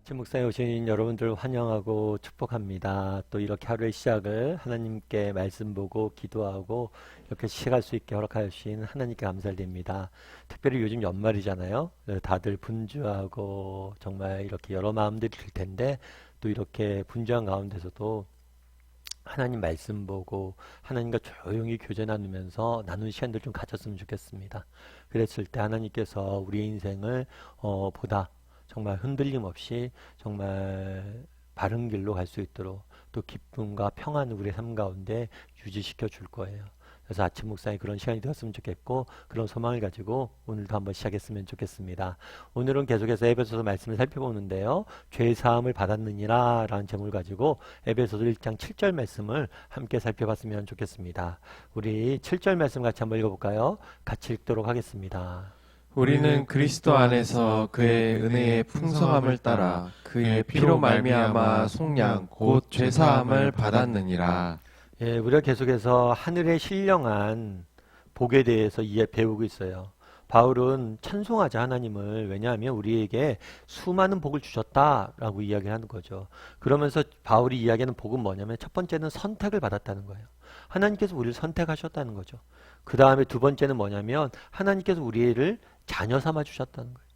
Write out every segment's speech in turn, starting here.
아침 묵상에 오신 여러분들 환영하고 축복합니다. 또 이렇게 하루의 시작을 하나님께 말씀 보고 기도하고 이렇게 시작할 수 있게 허락하여 주신 하나님께 감사드립니다. 특별히 요즘 연말이잖아요. 다들 분주하고 정말 이렇게 여러 마음들이 들 텐데 또 이렇게 분주한 가운데서도 하나님 말씀 보고 하나님과 조용히 교제 나누면서 나눈 시간들 좀 가졌으면 좋겠습니다. 그랬을 때 하나님께서 우리의 인생을 보다 정말 흔들림 없이 정말 바른 길로 갈 수 있도록 또 기쁨과 평안을 우리의 삶 가운데 유지시켜 줄 거예요. 그래서 아침 묵상에 그런 시간이 되었으면 좋겠고 그런 소망을 가지고 오늘도 한번 시작했으면 좋겠습니다. 오늘은 계속해서 에베소서 말씀을 살펴보는데요. 죄 사함을 받았느니라 라는 제목을 가지고 에베소서 1장 7절 말씀을 함께 살펴봤으면 좋겠습니다. 우리 7절 말씀 같이 한번 읽어볼까요? 같이 읽도록 하겠습니다. 우리는 그리스도 안에서 그의 은혜의 풍성함을 따라 그의 피로 말미암아 속량 곧 죄사함을 받았느니라. 예, 우리가 계속해서 하늘의 신령한 복에 대해서 배우고 있어요. 바울은 찬송하자 하나님을. 왜냐하면 우리에게 수많은 복을 주셨다라고 이야기를 하는 거죠. 그러면서 바울이 이야기하는 복은 뭐냐면 첫 번째는 선택을 받았다는 거예요. 하나님께서 우리를 선택하셨다는 거죠. 그 다음에 두 번째는 뭐냐면 하나님께서 우리를 자녀 삼아 주셨다는 거예요.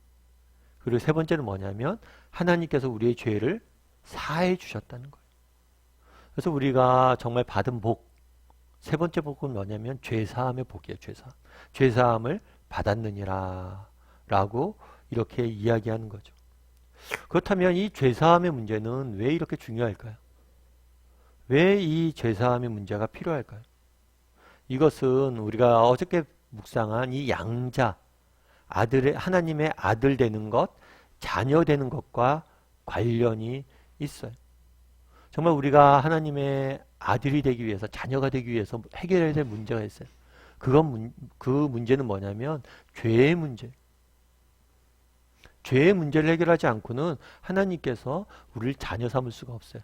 그리고 세 번째는 뭐냐면 하나님께서 우리의 죄를 사해 주셨다는 거예요. 그래서 우리가 정말 받은 복, 세 번째 복은 뭐냐면 죄사함의 복이에요. 죄사함. 죄사함을 받았느니라 라고 이렇게 이야기하는 거죠. 그렇다면 이 죄사함의 문제는 왜 이렇게 중요할까요? 왜 이 죄사함의 문제가 필요할까요? 이것은 우리가 어저께 묵상한 이 양자, 하나님의 아들 되는 것, 자녀 되는 것과 관련이 있어요. 정말 우리가 하나님의 아들이 되기 위해서, 자녀가 되기 위해서 해결해야 될 문제가 있어요. 그 문제는 뭐냐면 죄의 문제. 죄의 문제를 해결하지 않고는 하나님께서 우리를 자녀 삼을 수가 없어요.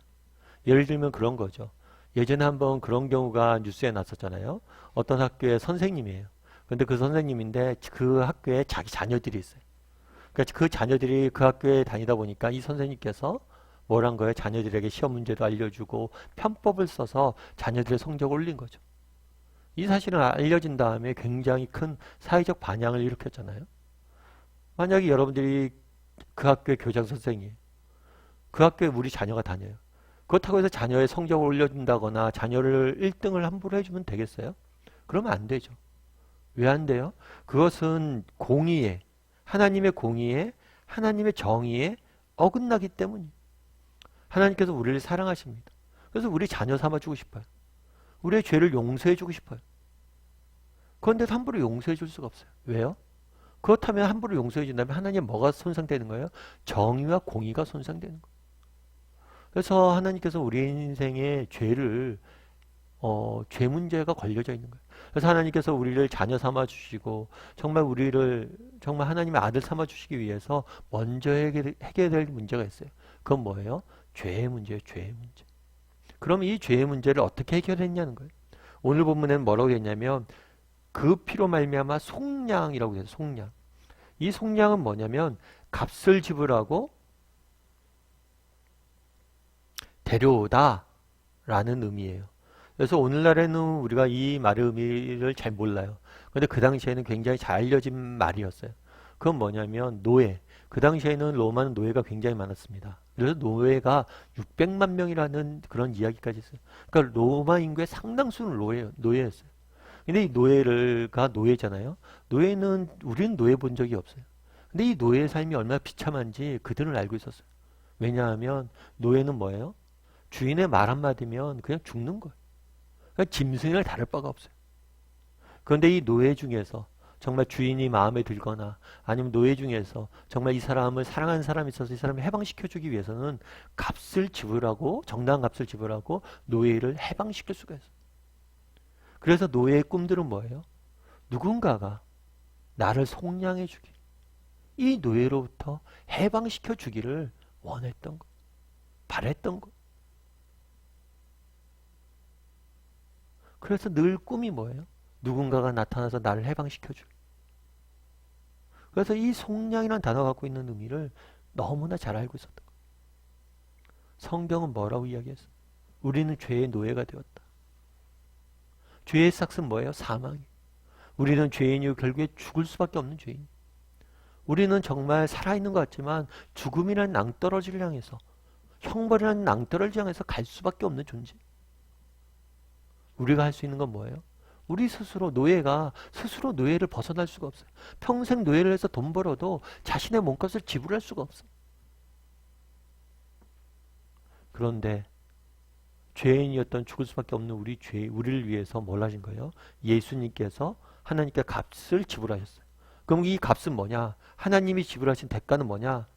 예를 들면 그런 거죠. 예전에 한번 그런 경우가 뉴스에 났었잖아요. 어떤 학교의 선생님이에요. 근데 그 선생님인데 그 학교에 자기 자녀들이 있어요. 그러니까 그 자녀들이 그 학교에 다니다 보니까 이 선생님께서 뭘 한 거예요? 자녀들에게 시험 문제도 알려주고 편법을 써서 자녀들의 성적을 올린 거죠. 이 사실은 알려진 다음에 굉장히 큰 사회적 반향을 일으켰잖아요. 만약에 여러분들이 그 학교의 교장 선생이에요. 그 학교에 우리 자녀가 다녀요. 그렇다고 해서 자녀의 성적을 올려준다거나 자녀를 1등을 함부로 해주면 되겠어요? 그러면 안 되죠. 왜 안 돼요? 그것은 공의에, 하나님의 공의에, 하나님의 정의에 어긋나기 때문이에요. 하나님께서 우리를 사랑하십니다. 그래서 우리 자녀 삼아주고 싶어요. 우리의 죄를 용서해주고 싶어요. 그런데 함부로 용서해줄 수가 없어요. 왜요? 그렇다면 함부로 용서해준다면 하나님 뭐가 손상되는 거예요? 정의와 공의가 손상되는 거예요. 그래서 하나님께서 우리 인생의 죄를 죄 문제가 걸려져 있는 거예요. 그래서 하나님께서 우리를 자녀 삼아 주시고 정말 우리를 정말 하나님의 아들 삼아 주시기 위해서 먼저 해결될 문제가 있어요. 그건 뭐예요? 죄의 문제예요. 죄의 문제. 그럼 이 죄의 문제를 어떻게 해결했냐는 거예요. 오늘 본문에는 뭐라고 했냐면 그 피로 말미암아 속량이라고 해요. 속량. 이 속량은 뭐냐면 값을 지불하고 데려오다 라는 의미예요. 그래서 오늘날에는 우리가 이 말의 의미를 잘 몰라요. 그런데 그 당시에는 굉장히 잘 알려진 말이었어요. 그건 뭐냐면 노예. 그 당시에는 로마는 노예가 굉장히 많았습니다. 그래서 노예가 600만 명이라는 그런 이야기까지 있어요. 그러니까 로마 인구의 상당수는 노예였어요. 근데 이 노예가 노예잖아요. 노예는 우리는 노예 본 적이 없어요. 근데 이 노예의 삶이 얼마나 비참한지 그들은 알고 있었어요. 왜냐하면 노예는 뭐예요? 주인의 말 한마디면 그냥 죽는 거예요. 그러니까 짐승이랑 다를 바가 없어요. 그런데 이 노예 중에서 정말 주인이 마음에 들거나 아니면 노예 중에서 정말 이 사람을 사랑하는 사람이 있어서 이 사람을 해방시켜주기 위해서는 값을 지불하고 정당한 값을 지불하고 노예를 해방시킬 수가 있어요. 그래서 노예의 꿈들은 뭐예요? 누군가가 나를 속량해 주기, 이 노예로부터 해방시켜 주기를 원했던 거, 바랬던 거. 그래서 늘 꿈이 뭐예요? 누군가가 나타나서 나를 해방시켜주기. 그래서 이 속량이라는 단어가 갖고 있는 의미를 너무나 잘 알고 있었던 거예요. 성경은 뭐라고 이야기했어? 우리는 죄의 노예가 되었다. 죄의 삭은 뭐예요? 사망이. 우리는 죄인이고 결국에 죽을 수밖에 없는 죄인. 우리는 정말 살아있는 것 같지만 죽음이라는 낭떠러지를 향해서, 형벌이라는 낭떠러지를 향해서 갈 수밖에 없는 존재. 우리가 할 수 있는 건 뭐예요? 우리 스스로 스스로 노예를 벗어날 수가 없어요. 평생 노예를 해서 돈 벌어도 자신의 몸값을 지불할 수가 없어요. 그런데 죄인이었던 죽을 수밖에 없는 우리를 위해서 뭘 하신 거예요? 예수님께서 하나님께 값을 지불하셨어요. 그럼 이 값은 뭐냐? 하나님이 지불하신 대가는 뭐냐?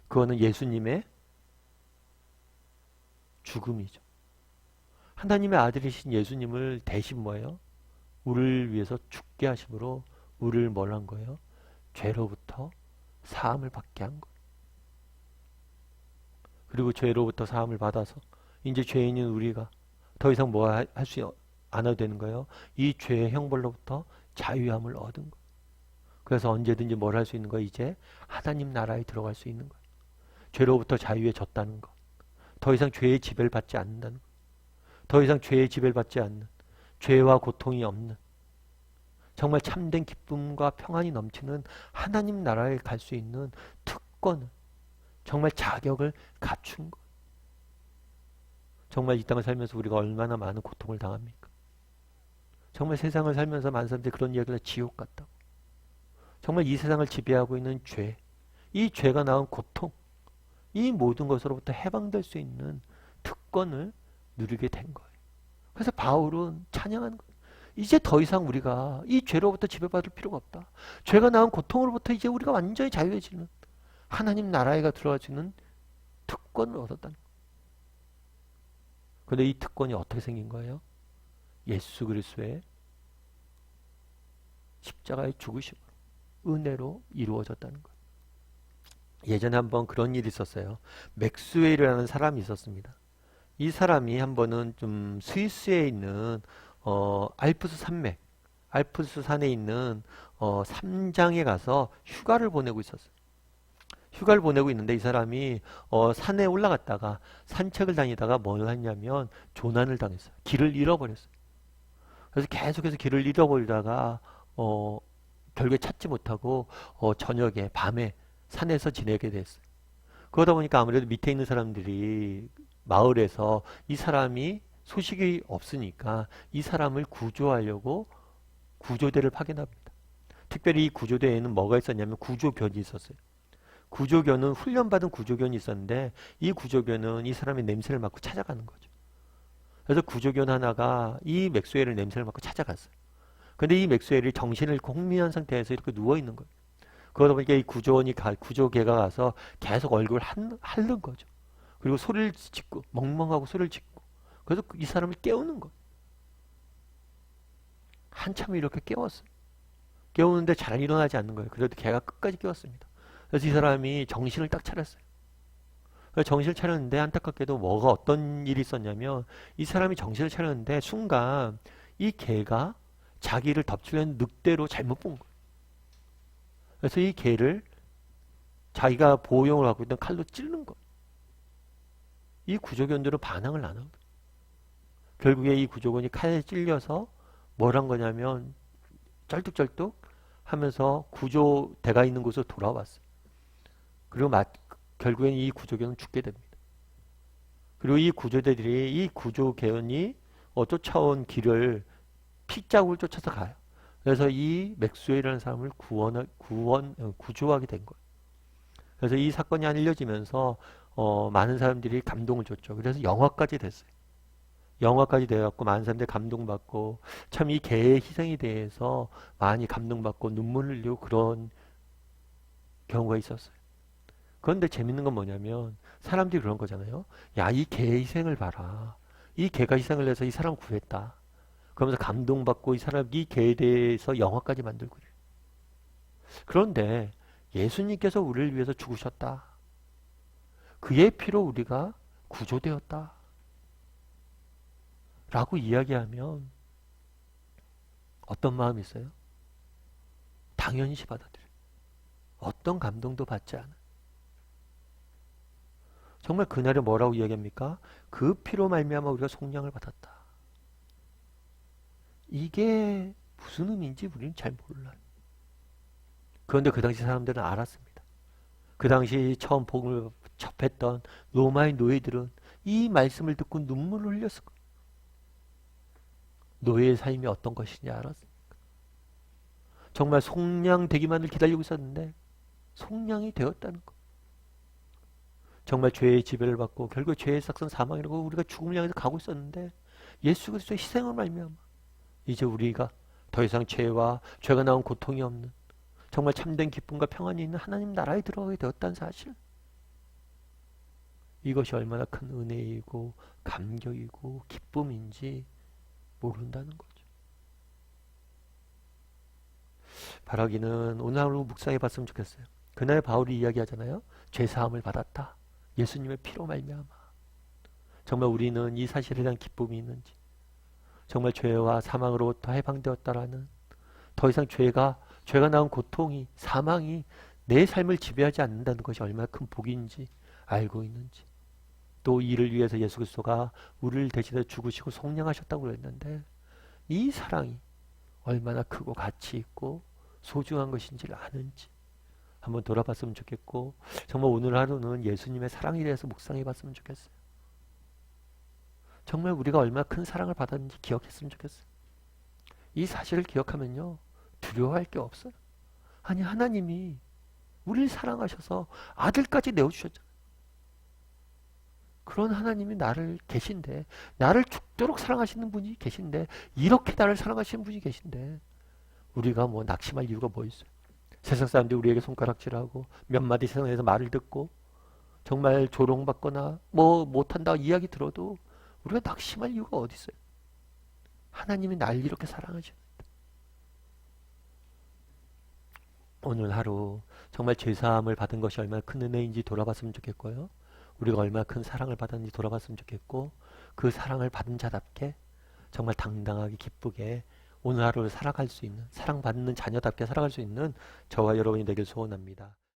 그거는 예수님의 죽음이죠. 하나님의 아들이신 예수님을 대신 뭐예요? 우리를 위해서 죽게 하심으로 우리를 뭘 한 거예요? 죄로부터 사함을 받게 한 거예요. 그리고 죄로부터 사함을 받아서 이제 죄인인 우리가 더 이상 뭐 할 수 않아도 되는 거예요? 이 죄의 형벌로부터 자유함을 얻은 거예요. 그래서 언제든지 뭘 할 수 있는 거예요? 이제 하나님 나라에 들어갈 수 있는 거예요. 죄로부터 자유해졌다는 것. 더 이상 죄의 지배를 받지 않는다는 것. 더 이상 죄의 지배를 받지 않는, 죄와 고통이 없는, 정말 참된 기쁨과 평안이 넘치는 하나님 나라에 갈 수 있는 특권을, 정말 자격을 갖춘 것. 정말 이 땅을 살면서 우리가 얼마나 많은 고통을 당합니까? 정말 세상을 살면서 많은 사람들이 그런 이야기를 지옥 같다고. 정말 이 세상을 지배하고 있는 죄, 이 죄가 낳은 고통, 이 모든 것으로부터 해방될 수 있는 특권을 누리게 된 거예요. 그래서 바울은 찬양하는 거예요. 이제 더 이상 우리가 이 죄로부터 지배받을 필요가 없다. 죄가 낳은 고통으로부터 이제 우리가 완전히 자유해지는 하나님 나라에 들어갈 수 있는 특권을 얻었다는 거예요. 그런데 이 특권이 어떻게 생긴 거예요? 예수 그리스도의 십자가의 죽으심으로, 은혜로 이루어졌다는 거예요. 예전에 한번 그런 일이 있었어요. 맥스웰이라는 사람이 있었습니다. 이 사람이 한 번은 좀 스위스에 있는 알프스 산맥, 알프스 산에 있는 산장에 가서 휴가를 보내고 있었어요. 휴가를 보내고 있는데 이 사람이 산에 올라갔다가 산책을 다니다가 뭘 했냐면 조난을 당했어요. 길을 잃어버렸어요. 그래서 계속해서 길을 잃어버리다가 결국에 찾지 못하고 저녁에 밤에 산에서 지내게 됐어요. 그러다 보니까 아무래도 밑에 있는 사람들이 마을에서 이 사람이 소식이 없으니까 이 사람을 구조하려고 구조대를 파견합니다. 특별히 이 구조대에는 뭐가 있었냐면 구조견이 있었어요. 구조견은 훈련받은 구조견이 있었는데 이 구조견은 이 사람의 냄새를 맡고 찾아가는 거죠. 그래서 구조견 하나가 이 맥스웰을 냄새를 맡고 찾아갔어요. 근데 이 맥스웰이 정신을 잃고 혼미한 상태에서 이렇게 누워있는 거예요. 그러다 보니까 이 구조개가 가서 계속 얼굴을 핥는 거죠. 그리고 소리를 짓고, 멍멍하고 소리를 짓고. 그래서 이 사람을 깨우는 거예요. 한참 이렇게 깨웠어요. 깨우는데 잘 일어나지 않는 거예요. 그래도 개가 끝까지 깨웠습니다. 그래서 이 사람이 정신을 딱 차렸어요. 정신을 차렸는데 안타깝게도 어떤 일이 있었냐면 이 사람이 정신을 차렸는데 순간 이 개가 자기를 덮치려는 늑대로 잘못 본 거예요. 그래서 이 개를 자기가 보호용을 갖고 있던 칼로 찌르는 거예요. 이 구조견들은 반항을 안 하거든요. 결국에 이 구조견이 칼에 찔려서 뭘 한 거냐면 쩔뚝쩔뚝 하면서 구조대가 있는 곳으로 돌아왔어요. 그리고 결국엔 이 구조견은 죽게 됩니다. 그리고 이 구조대들이 이 구조견이 쫓아온 길을 핏자국을 쫓아서 가요. 그래서 이 맥스웰이라는 사람을 구조하게 된 거예요. 그래서 이 사건이 알려지면서 많은 사람들이 감동을 줬죠. 그래서 영화까지 됐어요. 영화까지 돼갖고 많은 사람들이 감동받고 참 이 개의 희생에 대해서 많이 감동받고 눈물을 흘리고 그런 경우가 있었어요. 그런데 재밌는 건 뭐냐면 사람들이 그런 거잖아요. 야, 이 개의 희생을 봐라. 이 개가 희생을 해서 이 사람을 구했다. 그러면서 감동받고 이 개에 대해서 영화까지 만들고 그래요. 그런데 예수님께서 우리를 위해서 죽으셨다. 그의 피로 우리가 구조되었다. 라고 이야기하면 어떤 마음이 있어요? 당연시 받아들여요. 어떤 감동도 받지 않아요. 정말 그날에 뭐라고 이야기합니까? 그 피로 말미암아 우리가 속량을 받았다. 이게 무슨 의미인지 우리는 잘 몰라요. 그런데 그 당시 사람들은 알았습니다. 그 당시 처음 복음을 접했던 로마의 노예들은 이 말씀을 듣고 눈물을 흘렸을 거예요. 노예의 삶이 어떤 것이냐 알았습니까? 정말 속량되기만을 기다리고 있었는데 속량이 되었다는 것. 정말 죄의 지배를 받고 결국 죄의 삭선 사망이라고 우리가 죽음을 향해서 가고 있었는데 예수 그리스도의 희생을 말미암아 이제 우리가 더 이상 죄와 죄가 나온 고통이 없는 정말 참된 기쁨과 평안이 있는 하나님 나라에 들어가게 되었다는 사실. 이것이 얼마나 큰 은혜이고 감격이고 기쁨인지 모른다는 거죠. 바라기는 오늘 하루 묵상해 봤으면 좋겠어요. 그날 바울이 이야기하잖아요. 죄사함을 받았다. 예수님의 피로 말미암아. 정말 우리는 이 사실에 대한 기쁨이 있는지, 정말 죄와 사망으로부터 해방되었다라는, 더 이상 죄가 낳은 고통이, 사망이 내 삶을 지배하지 않는다는 것이 얼마나 큰 복인지 알고 있는지, 또 이를 위해서 예수 그리스도가 우리를 대신해 죽으시고 속량하셨다고 그랬는데 이 사랑이 얼마나 크고 가치 있고 소중한 것인지를 아는지 한번 돌아봤으면 좋겠고, 정말 오늘 하루는 예수님의 사랑에 대해서 묵상해 봤으면 좋겠어요. 정말 우리가 얼마나 큰 사랑을 받았는지 기억했으면 좋겠어요. 이 사실을 기억하면요, 두려워할 게 없어요. 아니, 하나님이 우리를 사랑하셔서 아들까지 내어주셨잖아요. 그런 하나님이 나를 계신데, 나를 죽도록 사랑하시는 분이 계신데, 이렇게 나를 사랑하시는 분이 계신데 우리가 뭐 낙심할 이유가 뭐 있어요? 세상 사람들이 우리에게 손가락질하고 몇 마디 세상에서 말을 듣고 정말 조롱받거나 뭐 못한다 이야기 들어도 우리가 낙심할 이유가 어디 있어요? 하나님이 날 이렇게 사랑하십니다. 오늘 하루 정말 죄사함을 받은 것이 얼마나 큰 은혜인지 돌아봤으면 좋겠고요. 우리가 얼마나 큰 사랑을 받았는지 돌아봤으면 좋겠고, 그 사랑을 받은 자답게 정말 당당하게 기쁘게 오늘 하루를 살아갈 수 있는, 사랑받는 자녀답게 살아갈 수 있는 저와 여러분이 되길 소원합니다.